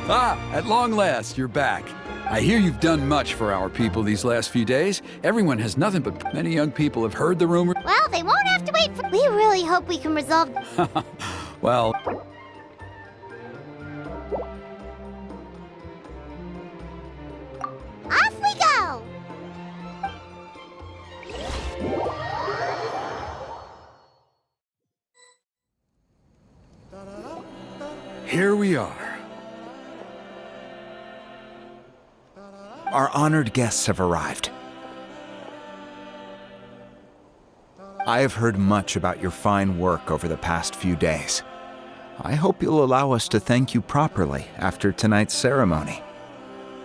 Ah, at long last, you're back. I hear you've done much for our people these last few days. Everyone has nothing but many young people have heard the rumor. Well, they won't have to wait for— We really hope we can resolve— Well, Off we go! here we are. Our honored guests have arrived. I have heard much about your fine work over the past few days. I hope you'll allow us to thank you properly after tonight's ceremony.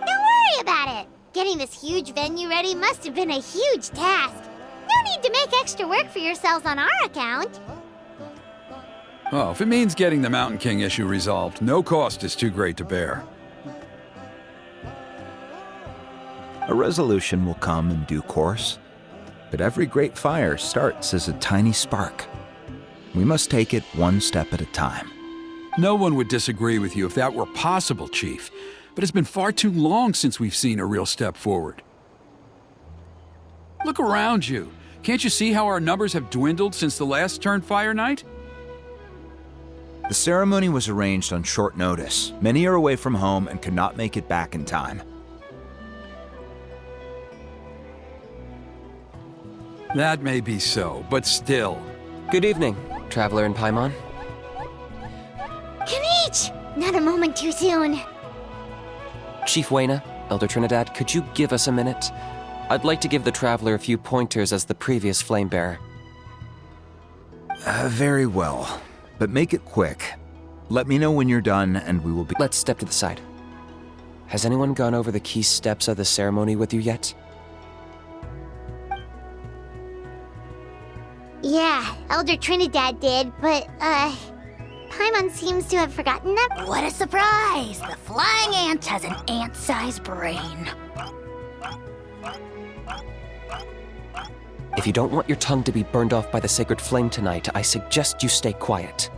Don't worry about it. Getting this huge venue ready must have been a huge task. No need to make extra work for yourselves on our account. Oh, if it means getting the Mountain King issue resolved, no cost is too great to bear. A resolution will come in due course, but every great fire starts as a tiny spark. We must take it one step at a time. No one would disagree with you if that were possible, Chief. But it's been far too long since we've seen a real step forward. Look around you. Can't you see how our numbers have dwindled since the last Turn Fire night? The ceremony was arranged on short notice. Many are away from home and could not make it back in time. That may be so, but still. Good evening, Traveler and Paimon. Kanich! Not a moment too soon. Chief Wayna, Elder Trinidad, could you give us a minute? I'd like to give the Traveler a few pointers as the previous Flamebearer. Very well, but make it quick. Let me know when you're done and we will be— Let's step to the side. Has anyone gone over the key steps of the ceremony with you yet? Yeah, Elder Trinidad did, but, Paimon seems to have forgotten them. What a surprise! The flying ant has an ant-sized brain. If you don't want your tongue to be burned off by the sacred flame tonight, I suggest you stay quiet.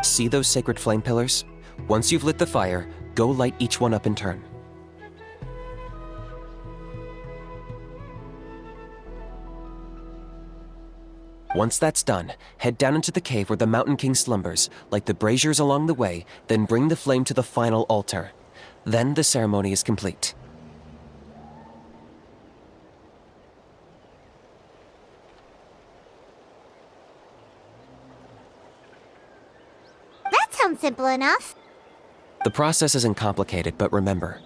See those sacred flame pillars? Once you've lit the fire, go light each one up in turn. Once that's done, head down into the cave where the Mountain King slumbers, light the braziers along the way, then bring the flame to the final altar. Then the ceremony is complete. That sounds simple enough. The process isn't complicated, but remember,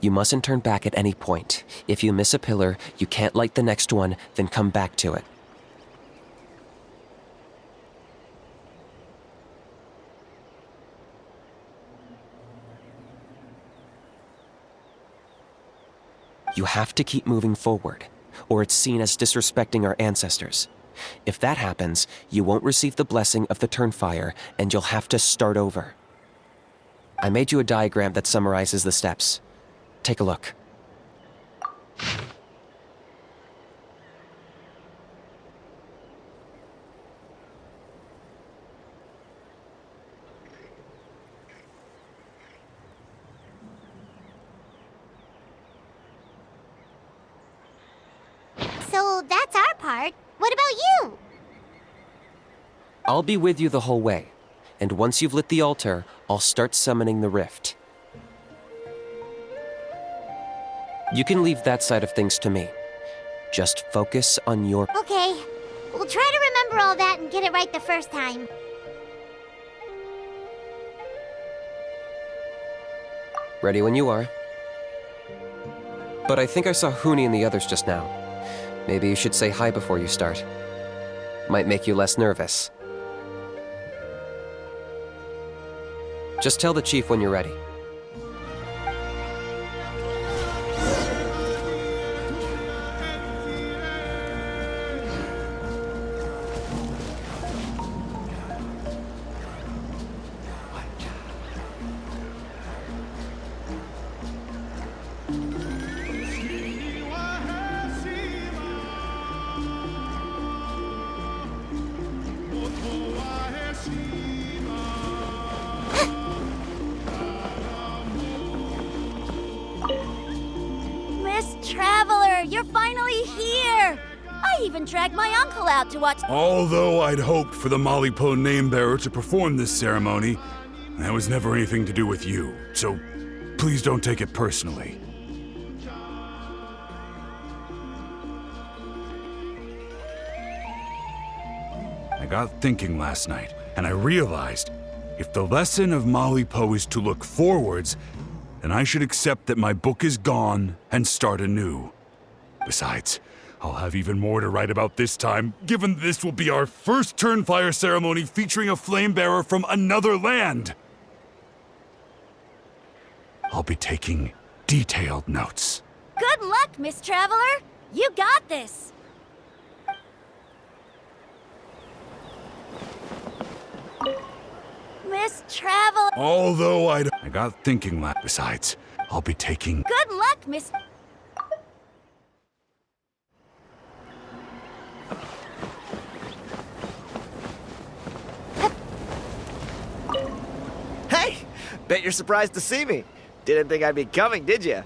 you mustn't turn back at any point. If you miss a pillar, you can't light the next one, then come back to it. You have to keep moving forward, or it's seen as disrespecting our ancestors. If that happens, you won't receive the blessing of the Turnfire, and you'll have to start over. I made you a diagram that summarizes the steps. Take a look. So that's our part. What about you? I'll be with you the whole way, and once you've lit the altar, I'll start summoning the rift. You can leave that side of things to me. Just focus on your— Okay, we'll try to remember all that and get it right the first time. Ready when you are. But I think I saw Huni and the others just now. Maybe you should say hi before you start. Might make you less nervous. Just tell the chief when you're ready. you're finally here! I even dragged my uncle out to watch. Although I'd hoped for the Malipo name-bearer to perform this ceremony, that was never anything to do with you, so please don't take it personally. I got thinking last night, and I realized if the lesson of Malipo is to look forwards, then I should accept that my book is gone and start anew. Besides, I'll have even more to write about this time, given this will be our first Turnfire ceremony featuring a flame-bearer from another land. I'll be taking detailed notes. Good luck, Miss Traveler! You got this! Miss Traveler! Although I got thinking besides, I'll be taking... Good luck, Miss... Hey! Bet you're surprised to see me. Didn't think I'd be coming, did you?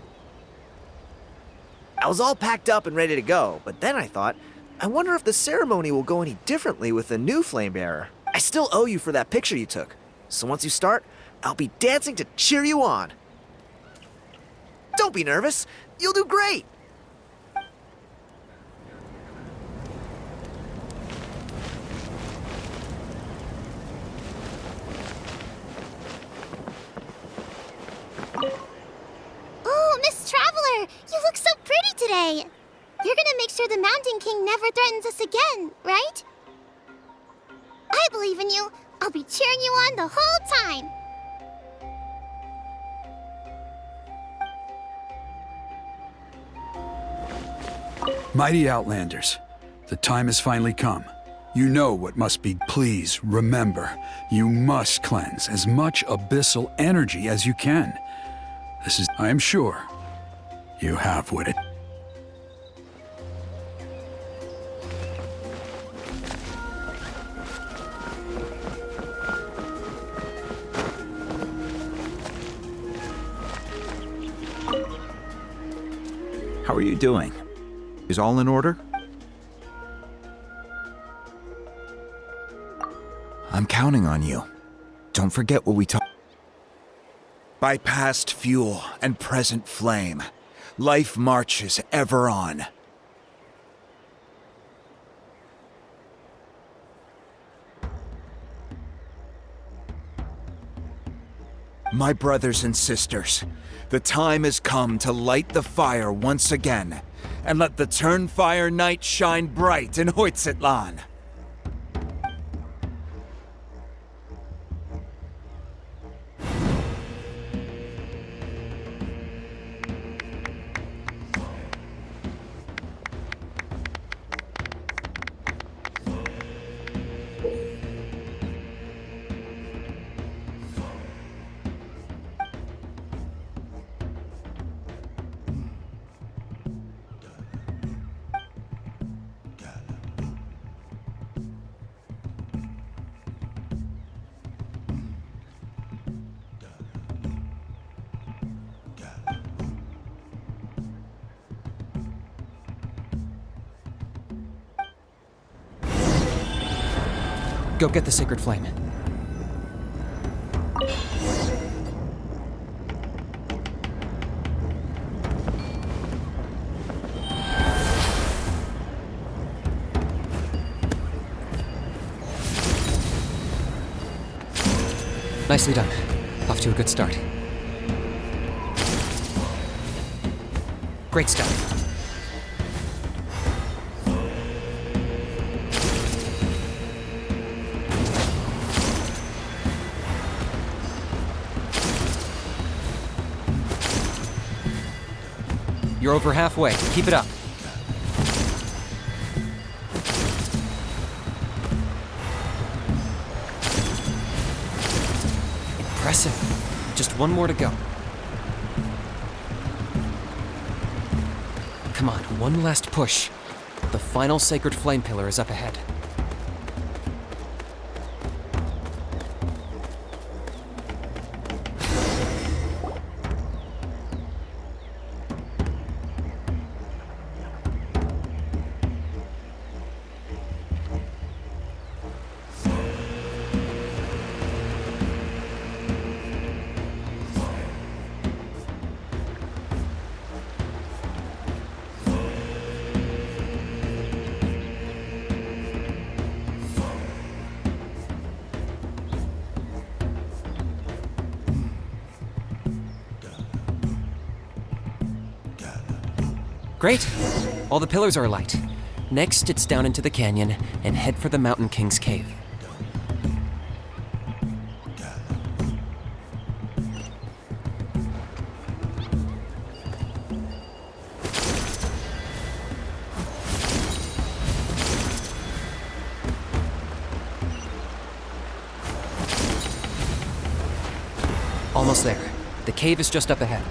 I was all packed up and ready to go, but then I thought, I wonder if the ceremony will go any differently with the new flame bearer. I still owe you for that picture you took, so once you start, I'll be dancing to cheer you on. Don't be nervous. You'll do great. Oh, Miss Traveler, you look so pretty today. You're gonna make sure the Mountain King never threatens us again, right? I believe in you. I'll be cheering you on the whole time. Mighty Outlanders, the time has finally come. You know what must be. Please remember, you must cleanse as much abyssal energy as you can. This is, I am sure, you have what it. How are you doing? Is all in order? I'm counting on you. Don't forget what we talked. By past fuel and present flame, life marches ever on. My brothers and sisters, the time has come to light the fire once again, and let the Turnfire night shine bright in Hoytzitlan. Go get the sacred flame. Nicely done. Off to a good start. Great start. You're over halfway. Keep it up. Impressive. Just one more to go. Come on, one last push. The final sacred flame pillar is up ahead. Great. All the pillars are alight. Next, it's down into the canyon and head for the Mountain King's cave. Almost there. The cave is just up ahead.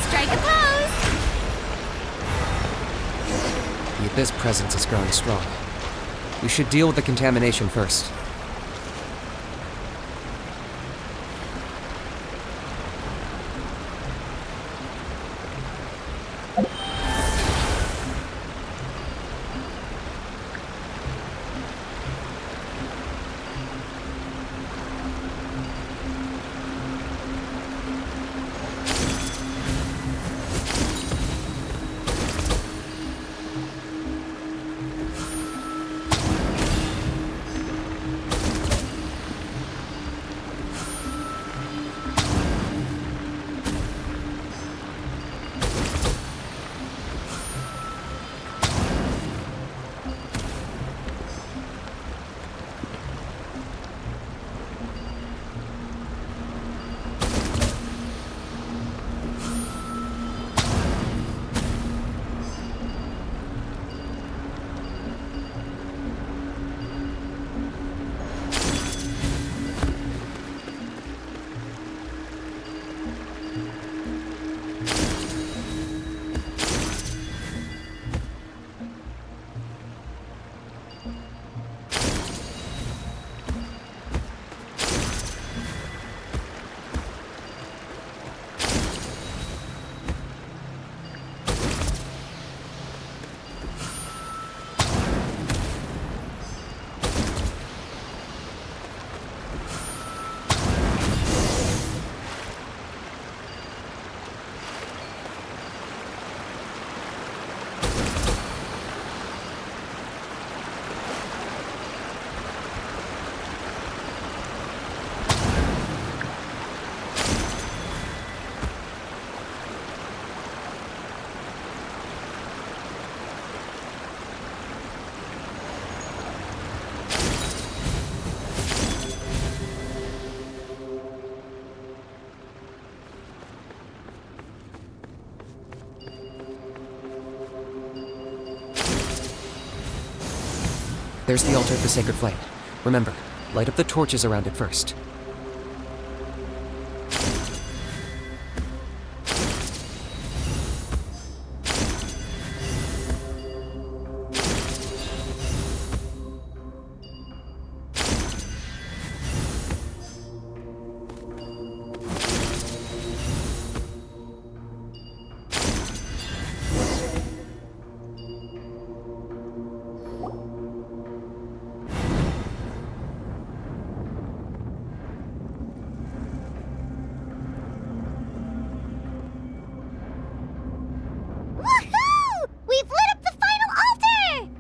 Strike a pose! The Abyss presence is growing strong. We should deal with the contamination first. There's the altar of the sacred flame. Remember, light up the torches around it first. Woohoo! We've lit up the final altar!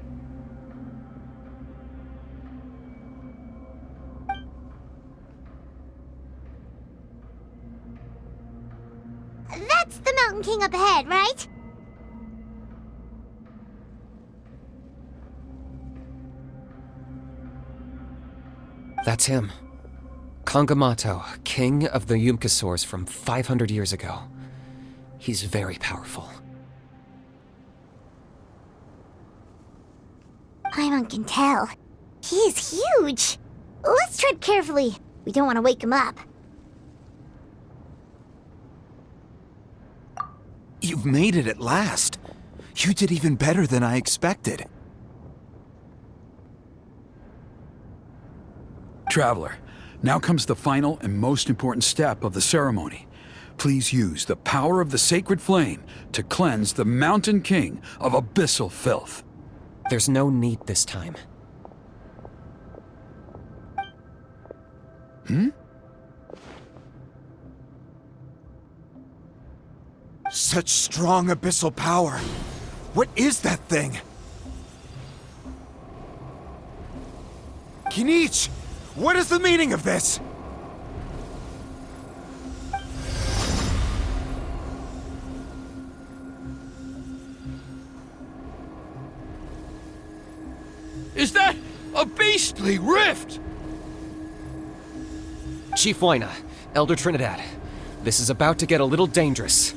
That's the Mountain King up ahead, right? That's him. Kangamato, king of the Yumkasaurs from 500 years ago. He's very powerful. Paimon can tell. He is huge. Let's tread carefully. We don't want to wake him up. You've made it at last. You did even better than I expected. Traveler, now comes the final and most important step of the ceremony. Please use the power of the sacred flame to cleanse the Mountain King of abyssal filth. There's no need this time. Such strong abyssal power. What is that thing? Kinich! What is the meaning of this? Is that a beastly rift? Chief Wyna, Elder Trinidad, this is about to get a little dangerous.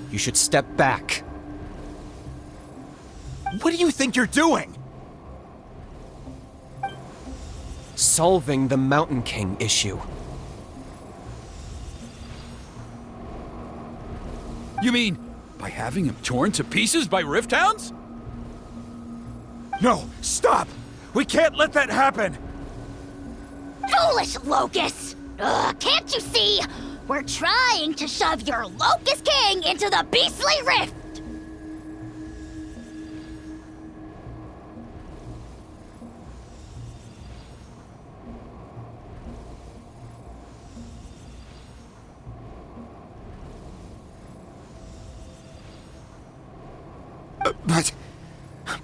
You should step back. What do you think you're doing? Solving the Mountain King issue. You mean by having him torn to pieces by rift hounds? No, stop! We can't let that happen! Foolish Locust! Ugh, can't you see? We're trying to shove your Locust King into the beastly rift!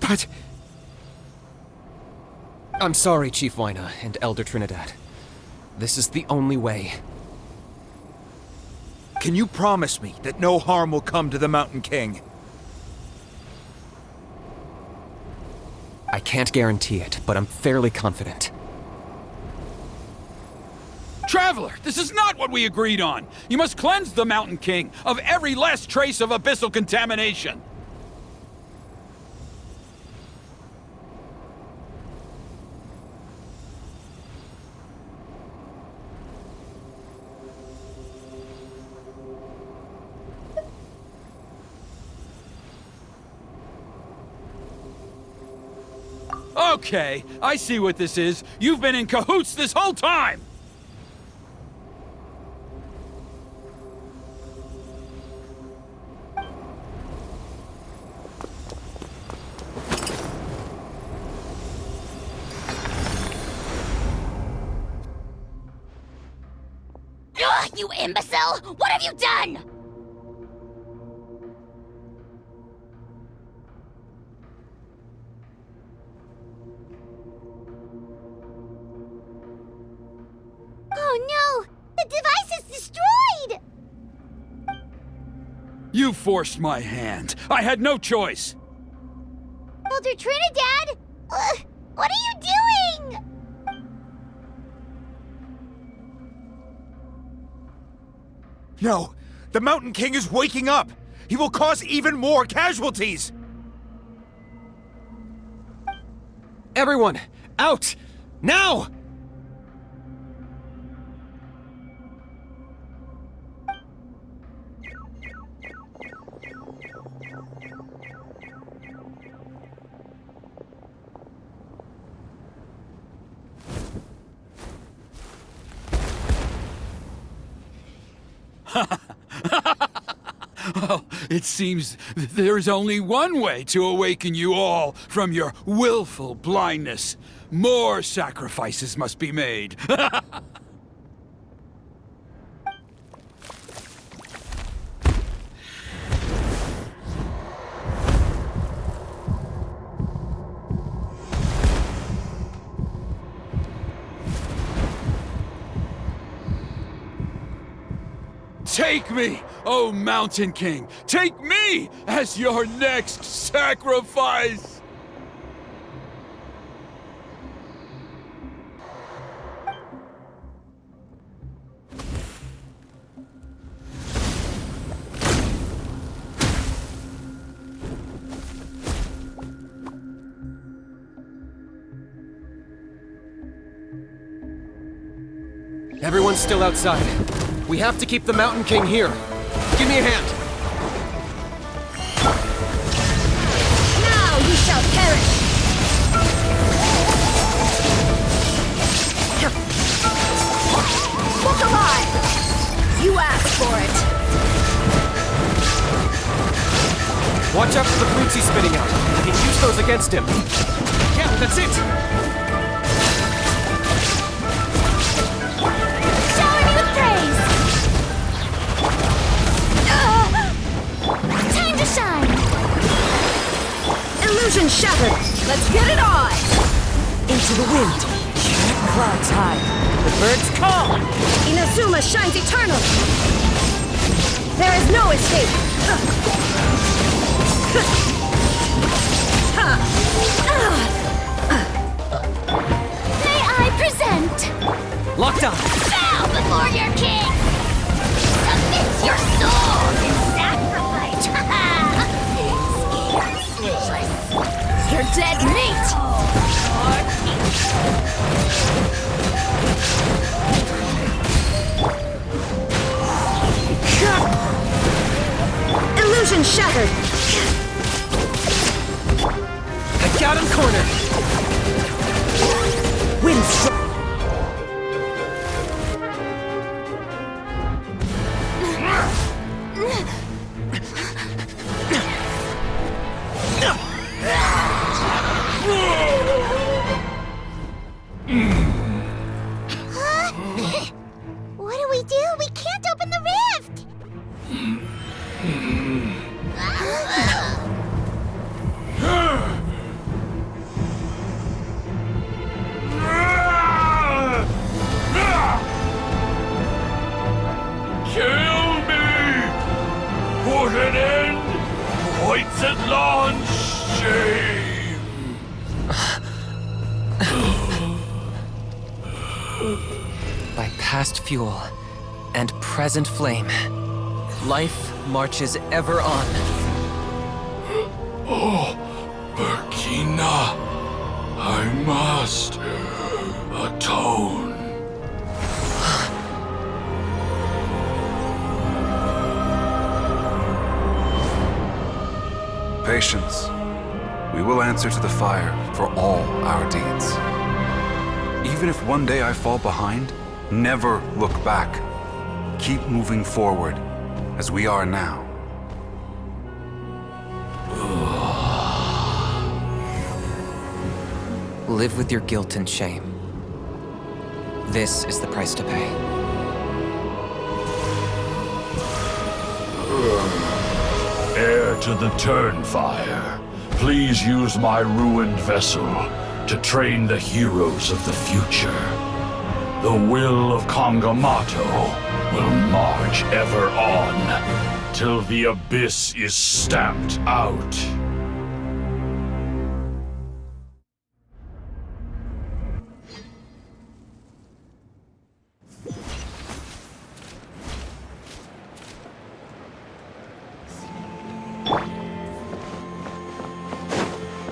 But... I'm sorry, Chief Wyna and Elder Trinidad. This is the only way. Can you promise me that no harm will come to the Mountain King? I can't guarantee it, but I'm fairly confident. Traveler, this is not what we agreed on. You must cleanse the Mountain King of every last trace of abyssal contamination. Okay, I see what this is. You've been in cahoots this whole time! Ugh, you imbecile! What have you done? Oh no! The device is destroyed! You forced my hand. I had no choice. Elder Trinidad! What are you doing? No! The Mountain King is waking up! He will cause even more casualties! Everyone, out! Now! Well, it seems there is only one way to awaken you all from your willful blindness. More sacrifices must be made. Take me, O Mountain King! Take me as your next sacrifice! Everyone's still outside. We have to keep the Mountain King here. Give me a hand. Now you shall perish! Look alive! You asked for it! Watch out for the fruits he's spitting out. I can use those against him. Yeah, that's it! Shower me with praise! Birds call! Inazuma shines eternal! There is no escape! May I present? Locked on! Bow before your king! Submit your soul in sacrifice! Speechless. You're dead meat! Illusion shattered! I got him cornered! Wind What do we do? We can't open the rift! Kill me! Put an end to Hoyt's shame! By past fuel and present flame, life marches ever on. Oh, Burkina, I must atone. Patience. We will answer to the fire for all our deeds. Even if one day I fall behind, never look back. Keep moving forward, as we are now. Live with your guilt and shame. This is the price to pay. Heir to the Turnfire, please use my ruined vessel to train the heroes of the future. The will of Kangamato will march ever on, till the abyss is stamped out.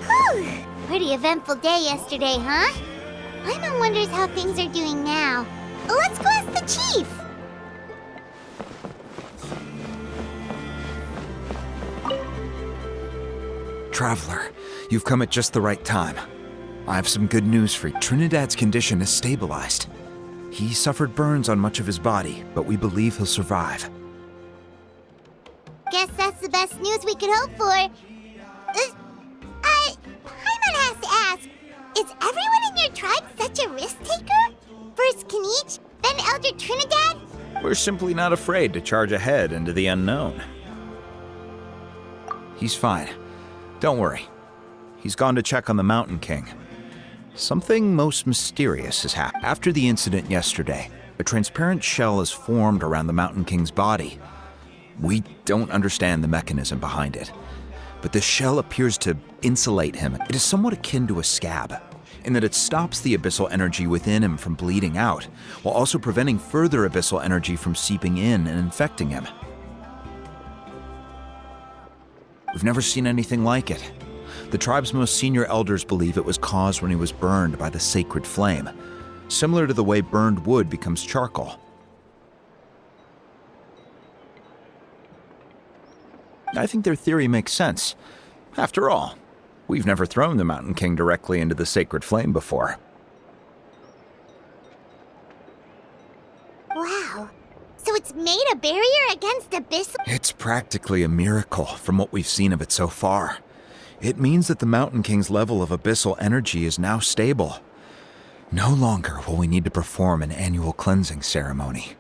Whew! Pretty eventful day yesterday, huh? Paimon wonders how things are doing now. Let's go ask the chief! Traveler, you've come at just the right time. I have some good news for you. Trinidad's condition is stabilized. He suffered burns on much of his body, but we believe he'll survive. Guess that's the best news we could hope for. Paimon has to ask, is everyone in your tribe such a risk-taker? First Kinich, then Elder Trinidad? We're simply not afraid to charge ahead into the unknown. He's fine. Don't worry. He's gone to check on the Mountain King. Something most mysterious has happened. After the incident yesterday, a transparent shell has formed around the Mountain King's body. We don't understand the mechanism behind it, but the shell appears to insulate him. It is somewhat akin to a scab, in that it stops the abyssal energy within him from bleeding out, while also preventing further abyssal energy from seeping in and infecting him. We've never seen anything like it. The tribe's most senior elders believe it was caused when he was burned by the sacred flame, similar to the way burned wood becomes charcoal. I think their theory makes sense. After all, we've never thrown the Mountain King directly into the sacred flame before. Wow. So it's made a barrier against abyssal? It's practically a miracle from what we've seen of it so far. It means that the Mountain King's level of abyssal energy is now stable. No longer will we need to perform an annual cleansing ceremony.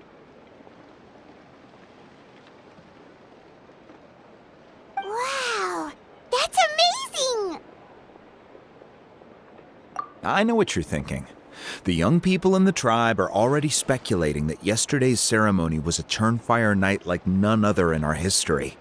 Wow. That's amazing! I know what you're thinking. The young people in the tribe are already speculating that yesterday's ceremony was a Turnfire night like none other in our history.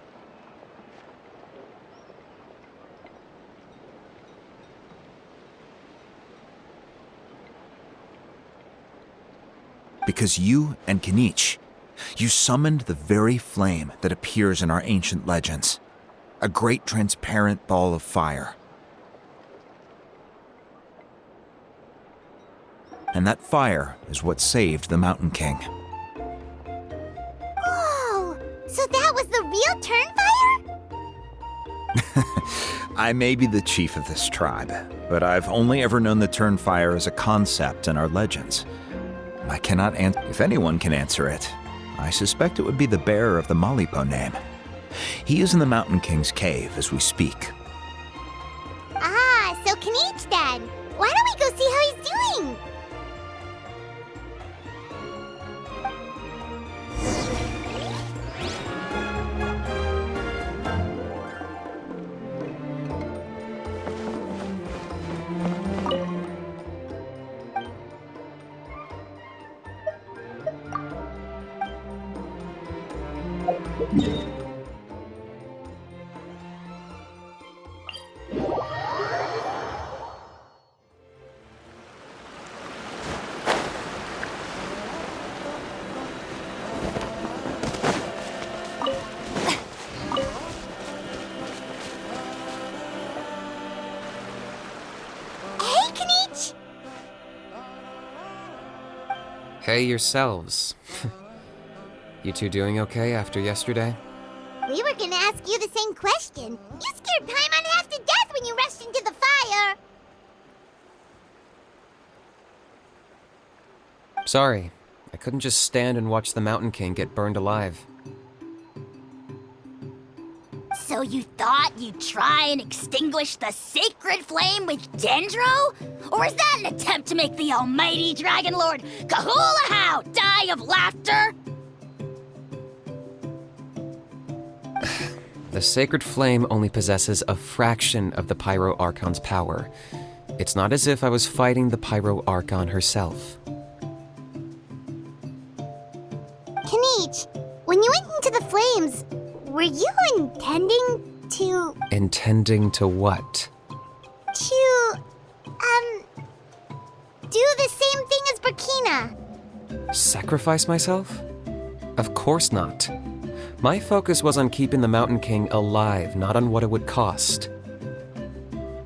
Because you and Kinich, you summoned the very flame that appears in our ancient legends. A great transparent ball of fire. And that fire is what saved the Mountain King. Whoa! So that was the real Turnfire? I may be the chief of this tribe, but I've only ever known the Turnfire as a concept in our legends. I cannot answer. If anyone can answer it, I suspect it would be the bearer of the Malipo name. He is in the Mountain King's cave as we speak. Ah, so Kinich then. Why don't we go see how he's doing? Hey, Kinich! Hey yourselves. You two doing okay after yesterday? We were gonna ask you the same question. You scared Paimon half to death when you rushed into the fire. Sorry, I couldn't just stand and watch the Mountain King get burned alive. So you thought you'd try and extinguish the sacred flame with Dendro? Or is that an attempt to make the almighty Dragon Lord Kahulahow die of laughter? The sacred flame only possesses a fraction of the Pyro Archon's power. It's not as if I was fighting the Pyro Archon herself. Kinich, when you went into the flames, were you intending to... Intending to what? do the same thing as Burkina? Sacrifice myself? Of course not. My focus was on keeping the Mountain King alive, not on what it would cost.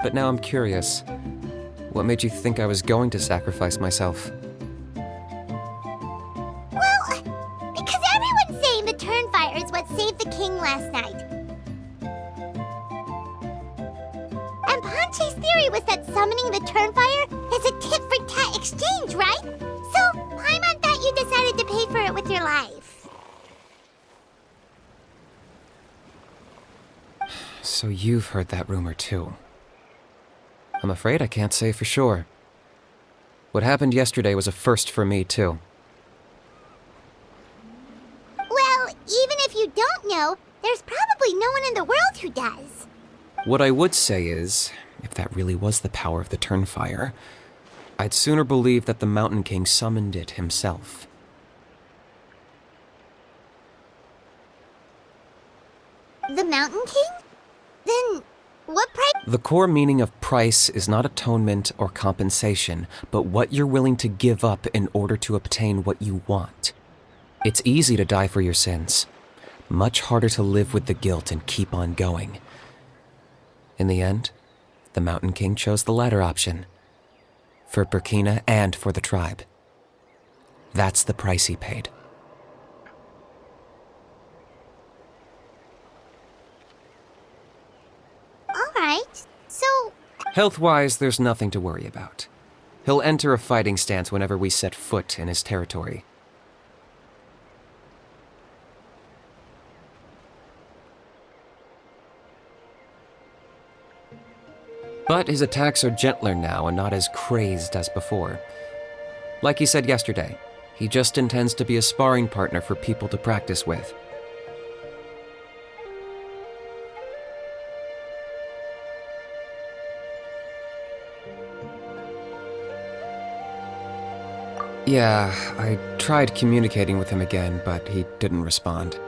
But now I'm curious. What made you think I was going to sacrifice myself? Well, because everyone's saying the Turnfire is what saved the king last night. And Ponche's theory was that summoning the Turnfire is a tit-for-tat exchange, right? So, Paimon thought you decided to pay for it with your life. So you've heard that rumor too. I'm afraid I can't say for sure. What happened yesterday was a first for me too. Well, even if you don't know, there's probably no one in the world who does. What I would say is, if that really was the power of the Turnfire, I'd sooner believe that the Mountain King summoned it himself. The Mountain King? Then, what price? The core meaning of price is not atonement or compensation, but what you're willing to give up in order to obtain what you want. It's easy to die for your sins. Much harder to live with the guilt and keep on going. In the end, the Mountain King chose the latter option. For Burkina and for the tribe. That's the price he paid. Alright, so... Health-wise, there's nothing to worry about. He'll enter a fighting stance whenever we set foot in his territory. But his attacks are gentler now and not as crazed as before. Like he said yesterday, he just intends to be a sparring partner for people to practice with. Yeah, I tried communicating with him again, but he didn't respond.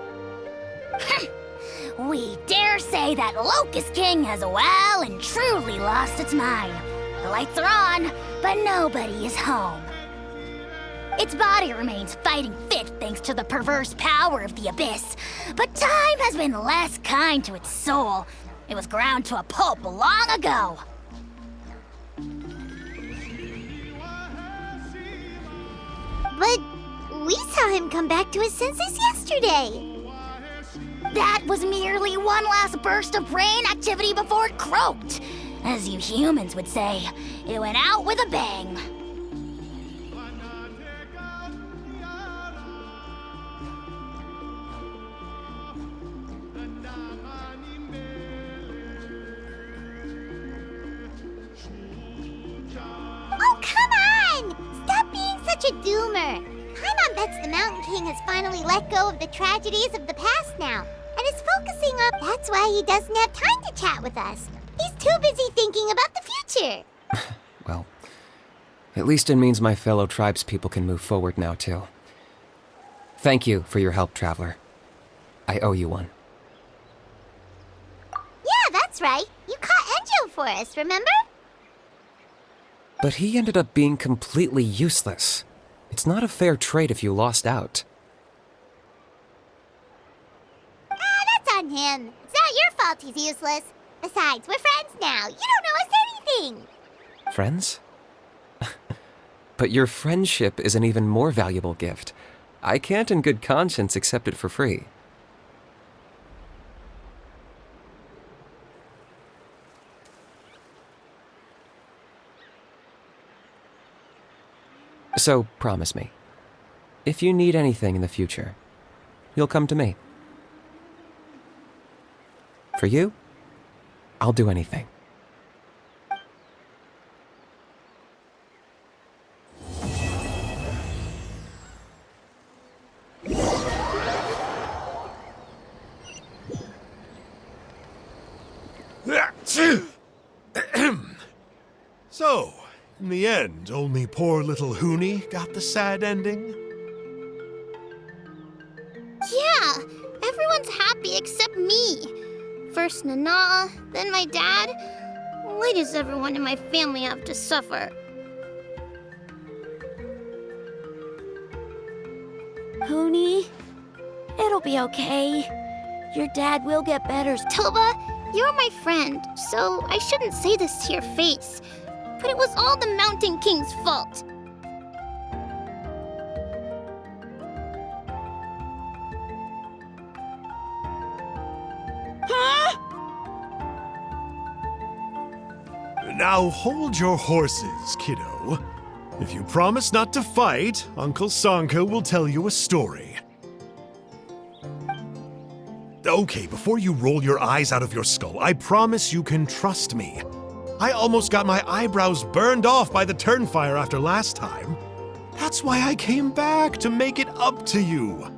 We dare say that Locust King has well and truly lost its mind. The lights are on, but nobody is home. Its body remains fighting fit thanks to the perverse power of the Abyss, but time has been less kind to its soul. It was ground to a pulp long ago. But we saw him come back to his senses yesterday. That was merely one last burst of brain activity before it croaked. As you humans would say, it went out with a bang. Oh, come on! Stop being such a doomer. Paimon bets the Mountain King has finally let go of the tragedies of the past now, and is focusing on... That's why he doesn't have time to chat with us. He's too busy thinking about the future. Well, at least it means my fellow tribespeople can move forward now, too. Thank you for your help, Traveler. I owe you one. Yeah, that's right. You caught Enjo for us, remember? But he ended up being completely useless. It's not a fair trade if you lost out. That's on him. It's not your fault he's useless. Besides, we're friends now. You don't owe us anything. Friends? But your friendship is an even more valuable gift. I can't in good conscience accept it for free. So, promise me, if you need anything in the future, you'll come to me. For you, I'll do anything. So, in the end, only poor little Huni got the sad ending? Yeah, everyone's happy except me. First Nana, then my dad. Why does everyone in my family have to suffer? Huni, it'll be okay. Your dad will get better. Toba, you're my friend, so I shouldn't say this to your face. But it was all the Mountain King's fault. Now hold your horses, kiddo. If you promise not to fight, Uncle Sanka will tell you a story. Okay, before you roll your eyes out of your skull, I promise you can trust me. I almost got my eyebrows burned off by the turnfire after last time. That's why I came back, to make it up to you.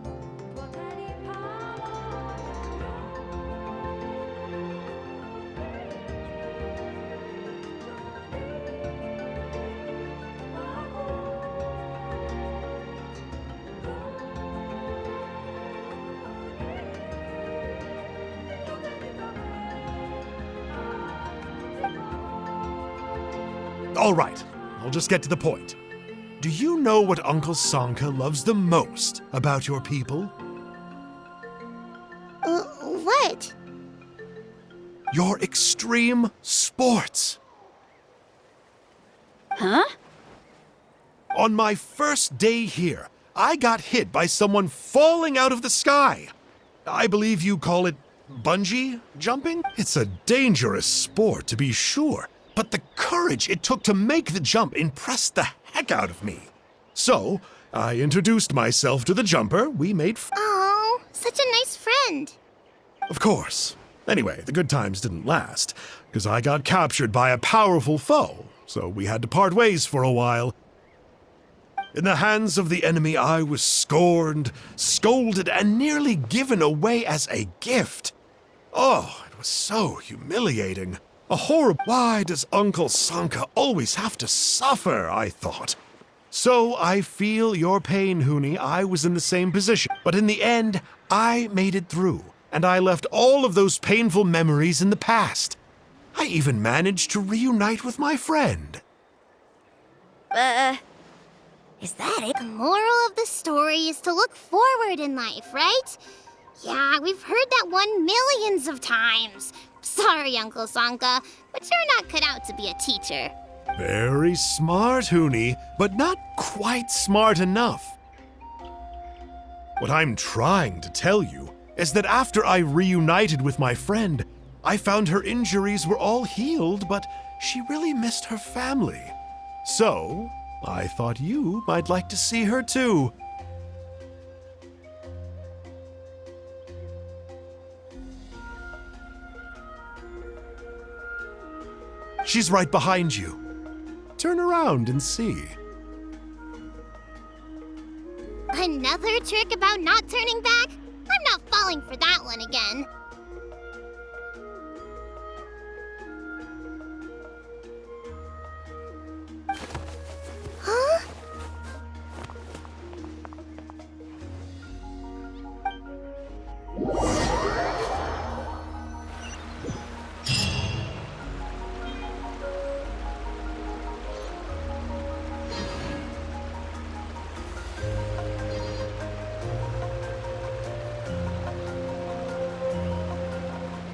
All right, I'll just get to the point. Do you know what Uncle Sanka loves the most about your people? What? Your extreme sports. Huh? On my first day here, I got hit by someone falling out of the sky. I believe you call it bungee jumping? It's a dangerous sport, to be sure. But the courage it took to make the jump impressed the heck out of me. So, I introduced myself to the jumper. We made Oh, such a nice friend. Of course. Anyway, the good times didn't last, because I got captured by a powerful foe, so we had to part ways for a while. In the hands of the enemy, I was scorned, scolded, and nearly given away as a gift. Oh, it was so humiliating. A horrible... Why does Uncle Sanka always have to suffer, I thought. So I feel your pain, Huni. I was in the same position. But in the end, I made it through, and I left all of those painful memories in the past. I even managed to reunite with my friend. Is that it? The moral of the story is to look forward in life, right? Yeah, we've heard that one millions of times. Sorry, Uncle Sanka, but you're not cut out to be a teacher. Very smart, Huni, but not quite smart enough. What I'm trying to tell you is that after I reunited with my friend, I found her injuries were all healed, but she really missed her family. So, I thought you might like to see her too. She's right behind you. Turn around and see. Another trick about not turning back? I'm not falling for that one again.